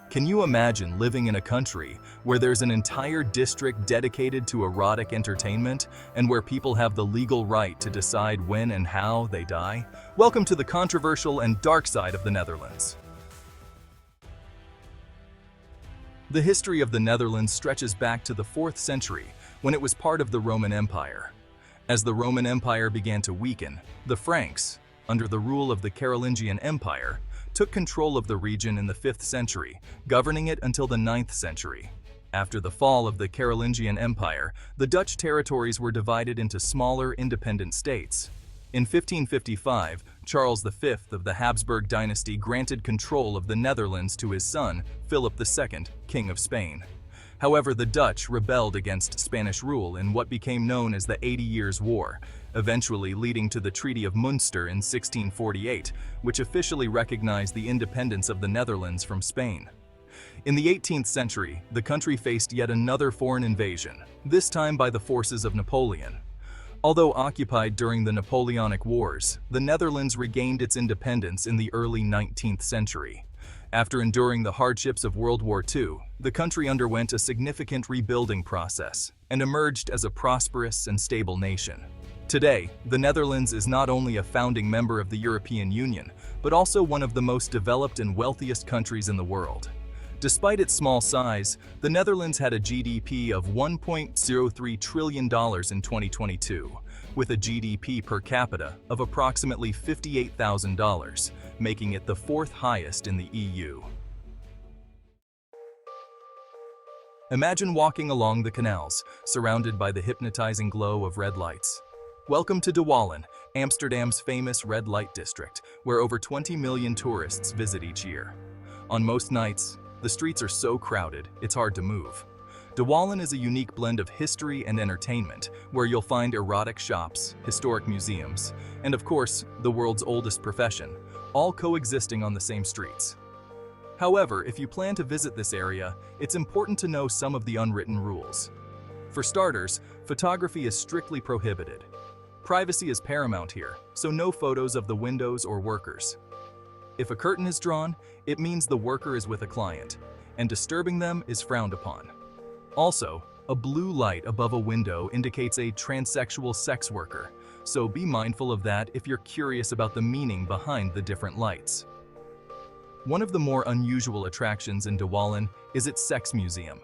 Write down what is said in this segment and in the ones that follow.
Can you imagine living in a country where there's an entire district dedicated to erotic entertainment and where people have the legal right to decide when and how they die? Welcome to the controversial and dark side of the Netherlands. The history of the Netherlands stretches back to the 4th century, when it was part of the Roman Empire. As the Roman Empire began to weaken, the Franks, under the rule of the Carolingian Empire, took control of the region in the 5th century, governing it until the 9th century. After the fall of the Carolingian Empire, the Dutch territories were divided into smaller independent states. In 1555, Charles V of the Habsburg dynasty granted control of the Netherlands to his son, Philip II, King of Spain. However, the Dutch rebelled against Spanish rule in what became known as the 80 Years' War, eventually leading to the Treaty of Münster in 1648, which officially recognized the independence of the Netherlands from Spain. In the 18th century, the country faced yet another foreign invasion, this time by the forces of Napoleon. Although occupied during the Napoleonic Wars, the Netherlands regained its independence in the early 19th century. After enduring the hardships of World War II, the country underwent a significant rebuilding process and emerged as a prosperous and stable nation. Today, the Netherlands is not only a founding member of the European Union, but also one of the most developed and wealthiest countries in the world. Despite its small size, the Netherlands had a GDP of $1.03 trillion in 2022, with a GDP per capita of approximately $58,000, making it the 4th highest in the EU. Imagine walking along the canals, surrounded by the hypnotizing glow of red lights. Welcome to De Wallen, Amsterdam's famous red light district, where over 20 million tourists visit each year. On most nights, the streets are so crowded, it's hard to move. De Wallen is a unique blend of history and entertainment, where you'll find erotic shops, historic museums, and of course, the world's oldest profession, all coexisting on the same streets. However, if you plan to visit this area, it's important to know some of the unwritten rules. For starters, photography is strictly prohibited. Privacy is paramount here, so no photos of the windows or workers. If a curtain is drawn, it means the worker is with a client, and disturbing them is frowned upon. Also, a blue light above a window indicates a transsexual sex worker, so be mindful of that if you're curious about the meaning behind the different lights. One of the more unusual attractions in De Wallen is its sex museum.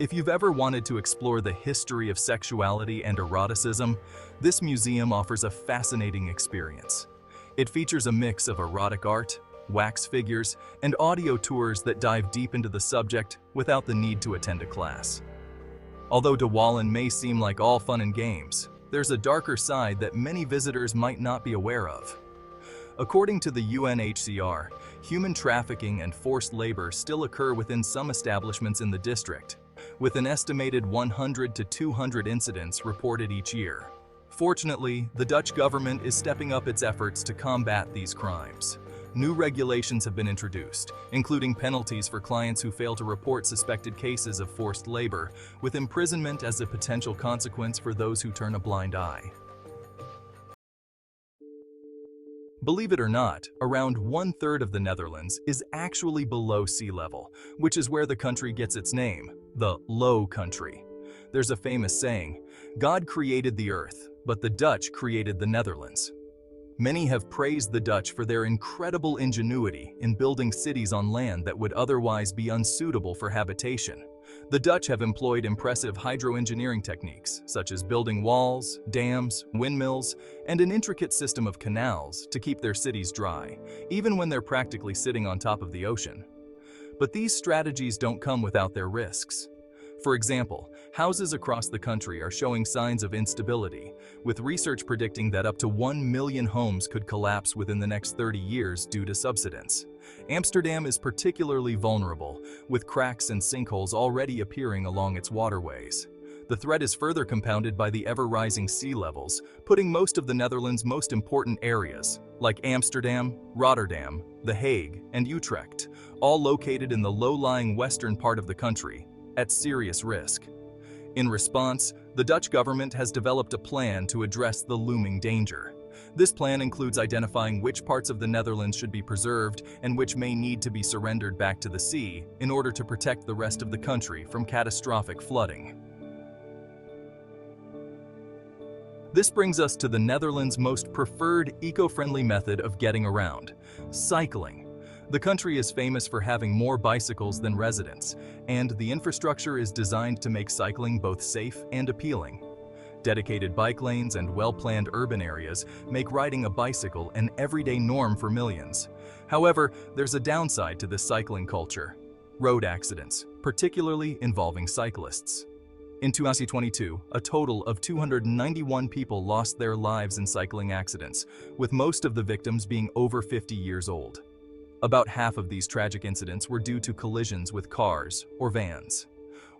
If you've ever wanted to explore the history of sexuality and eroticism, this museum offers a fascinating experience. It features a mix of erotic art, wax figures, and audio tours that dive deep into the subject without the need to attend a class. Although De Wallen may seem like all fun and games, there's a darker side that many visitors might not be aware of. According to the UNHCR, human trafficking and forced labor still occur within some establishments in the district, with an estimated 100 to 200 incidents reported each year. Fortunately, the Dutch government is stepping up its efforts to combat these crimes. New regulations have been introduced, including penalties for clients who fail to report suspected cases of forced labor, with imprisonment as a potential consequence for those who turn a blind eye. Believe it or not, around 1/3 of the Netherlands is actually below sea level, which is where the country gets its name, the Low Country. There's a famous saying, "God created the earth, but the Dutch created the Netherlands." Many have praised the Dutch for their incredible ingenuity in building cities on land that would otherwise be unsuitable for habitation. The Dutch have employed impressive hydroengineering techniques, such as building walls, dams, windmills, and an intricate system of canals to keep their cities dry, even when they're practically sitting on top of the ocean. But these strategies don't come without their risks. For example, houses across the country are showing signs of instability, with research predicting that up to 1 million homes could collapse within the next 30 years due to subsidence. Amsterdam is particularly vulnerable, with cracks and sinkholes already appearing along its waterways. The threat is further compounded by the ever-rising sea levels, putting most of the Netherlands' most important areas, like Amsterdam, Rotterdam, The Hague, and Utrecht, all located in the low-lying western part of the country, at serious risk. In response, the Dutch government has developed a plan to address the looming danger. This plan includes identifying which parts of the Netherlands should be preserved and which may need to be surrendered back to the sea in order to protect the rest of the country from catastrophic flooding. This brings us to the Netherlands' most preferred eco-friendly method of getting around: cycling. The country is famous for having more bicycles than residents, and the infrastructure is designed to make cycling both safe and appealing. Dedicated bike lanes and well-planned urban areas make riding a bicycle an everyday norm for millions. However, there's a downside to this cycling culture: road accidents, particularly involving cyclists. In 2022, a total of 291 people lost their lives in cycling accidents, with most of the victims being over 50 years old. About half of these tragic incidents were due to collisions with cars or vans.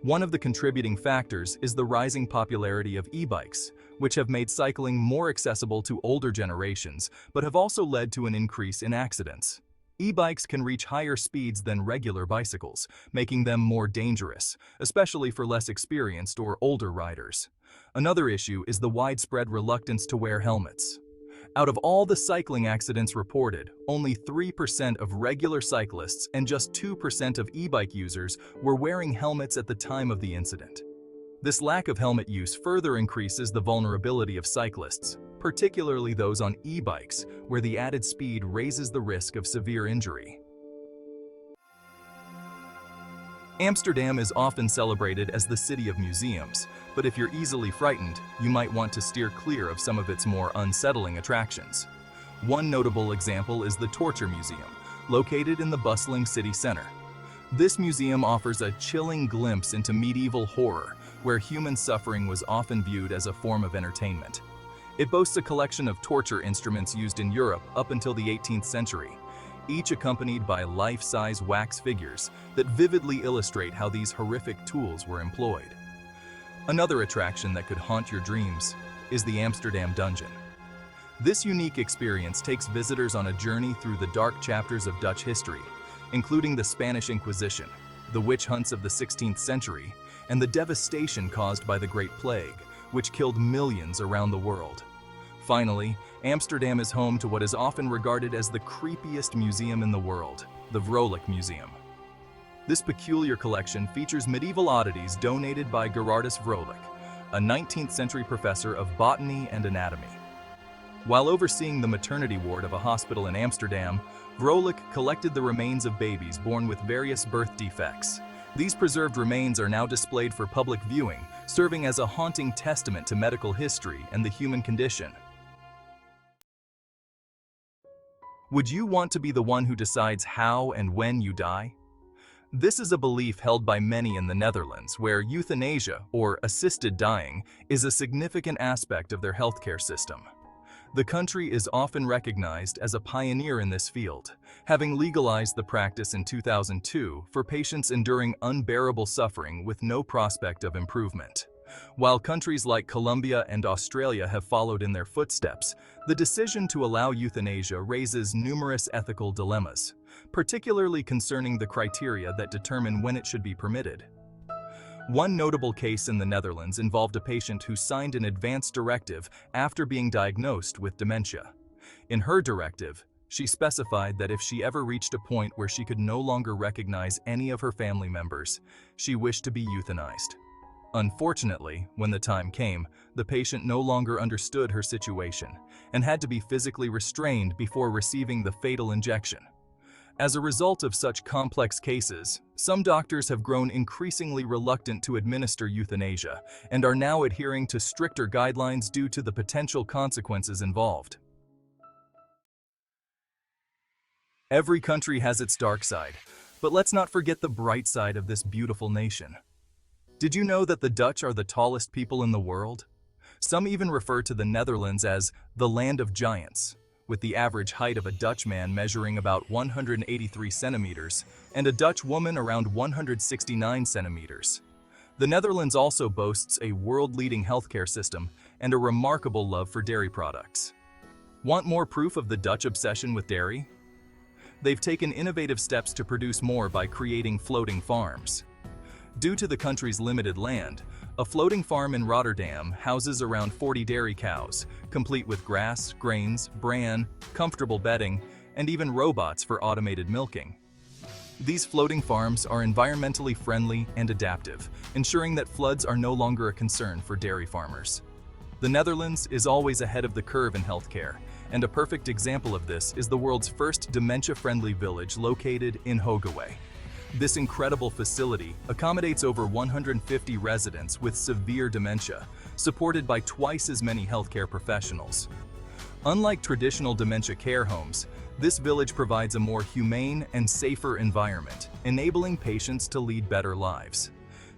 One of the contributing factors is the rising popularity of e-bikes, which have made cycling more accessible to older generations, but have also led to an increase in accidents. E-bikes can reach higher speeds than regular bicycles, making them more dangerous, especially for less experienced or older riders. Another issue is the widespread reluctance to wear helmets. Out of all the cycling accidents reported, only 3% of regular cyclists and just 2% of e-bike users were wearing helmets at the time of the incident. This lack of helmet use further increases the vulnerability of cyclists, particularly those on e-bikes, where the added speed raises the risk of severe injury. Amsterdam is often celebrated as the city of museums, but if you're easily frightened, you might want to steer clear of some of its more unsettling attractions. One notable example is the Torture Museum, located in the bustling city center. This museum offers a chilling glimpse into medieval horror, where human suffering was often viewed as a form of entertainment. It boasts a collection of torture instruments used in Europe up until the 18th century, each accompanied by life-size wax figures that vividly illustrate how these horrific tools were employed. Another attraction that could haunt your dreams is the Amsterdam Dungeon. This unique experience takes visitors on a journey through the dark chapters of Dutch history, including the Spanish Inquisition, the witch hunts of the 16th century, and the devastation caused by the Great Plague, which killed millions around the world. Finally, Amsterdam is home to what is often regarded as the creepiest museum in the world, the Vrolijk Museum. This peculiar collection features medieval oddities donated by Gerardus Vrolijk, a 19th century professor of botany and anatomy. While overseeing the maternity ward of a hospital in Amsterdam, Vrolijk collected the remains of babies born with various birth defects. These preserved remains are now displayed for public viewing, serving as a haunting testament to medical history and the human condition. Would you want to be the one who decides how and when you die? This is a belief held by many in the Netherlands, where euthanasia, or assisted dying, is a significant aspect of their healthcare system. The country is often recognized as a pioneer in this field, having legalized the practice in 2002 for patients enduring unbearable suffering with no prospect of improvement. While countries like Colombia and Australia have followed in their footsteps, the decision to allow euthanasia raises numerous ethical dilemmas, particularly concerning the criteria that determine when it should be permitted. One notable case in the Netherlands involved a patient who signed an advance directive after being diagnosed with dementia. In her directive, she specified that if she ever reached a point where she could no longer recognize any of her family members, she wished to be euthanized. Unfortunately, when the time came, the patient no longer understood her situation and had to be physically restrained before receiving the fatal injection. As a result of such complex cases, some doctors have grown increasingly reluctant to administer euthanasia and are now adhering to stricter guidelines due to the potential consequences involved. Every country has its dark side, but let's not forget the bright side of this beautiful nation. Did you know that the Dutch are the tallest people in the world? Some even refer to the Netherlands as the land of giants, with the average height of a Dutch man measuring about 183 centimeters and a Dutch woman around 169 centimeters. The Netherlands also boasts a world-leading healthcare system and a remarkable love for dairy products. Want more proof of the Dutch obsession with dairy? They've taken innovative steps to produce more by creating floating farms. Due to the country's limited land, a floating farm in Rotterdam houses around 40 dairy cows, complete with grass, grains, bran, comfortable bedding, and even robots for automated milking. These floating farms are environmentally friendly and adaptive, ensuring that floods are no longer a concern for dairy farmers. The Netherlands is always ahead of the curve in healthcare, and a perfect example of this is the world's first dementia-friendly village located in Hogewey. This incredible facility accommodates over 150 residents with severe dementia, supported by twice as many healthcare professionals. Unlike traditional dementia care homes, this village provides a more humane and safer environment, enabling patients to lead better lives.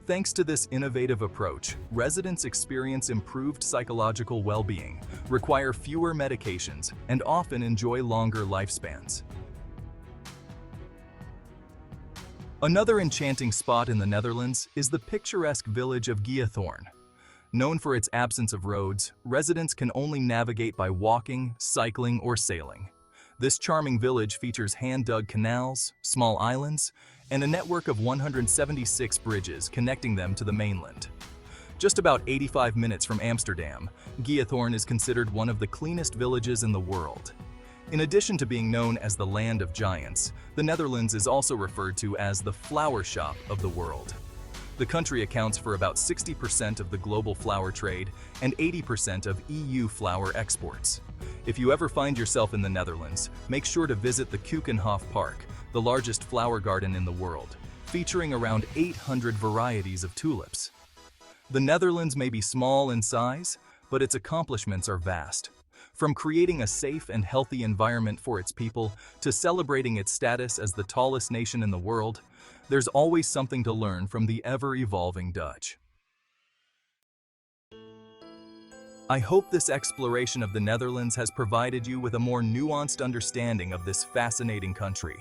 Thanks to this innovative approach, residents experience improved psychological well-being, require fewer medications, and often enjoy longer lifespans. Another enchanting spot in the Netherlands is the picturesque village of Giethoorn. Known for its absence of roads, residents can only navigate by walking, cycling, or sailing. This charming village features hand-dug canals, small islands, and a network of 176 bridges connecting them to the mainland. Just about 85 minutes from Amsterdam, Giethoorn is considered one of the cleanest villages in the world. In addition to being known as the Land of Giants, the Netherlands is also referred to as the flower shop of the world. The country accounts for about 60% of the global flower trade and 80% of EU flower exports. If you ever find yourself in the Netherlands, make sure to visit the Keukenhof Park, the largest flower garden in the world, featuring around 800 varieties of tulips. The Netherlands may be small in size, but its accomplishments are vast. From creating a safe and healthy environment for its people to celebrating its status as the tallest nation in the world, there's always something to learn from the ever-evolving Dutch. I hope this exploration of the Netherlands has provided you with a more nuanced understanding of this fascinating country.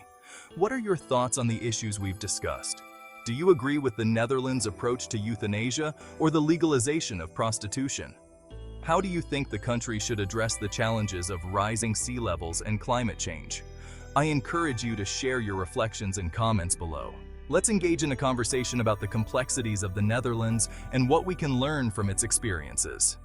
What are your thoughts on the issues we've discussed? Do you agree with the Netherlands' approach to euthanasia or the legalization of prostitution? How do you think the country should address the challenges of rising sea levels and climate change? I encourage you to share your reflections and comments below. Let's engage in a conversation about the complexities of the Netherlands and what we can learn from its experiences.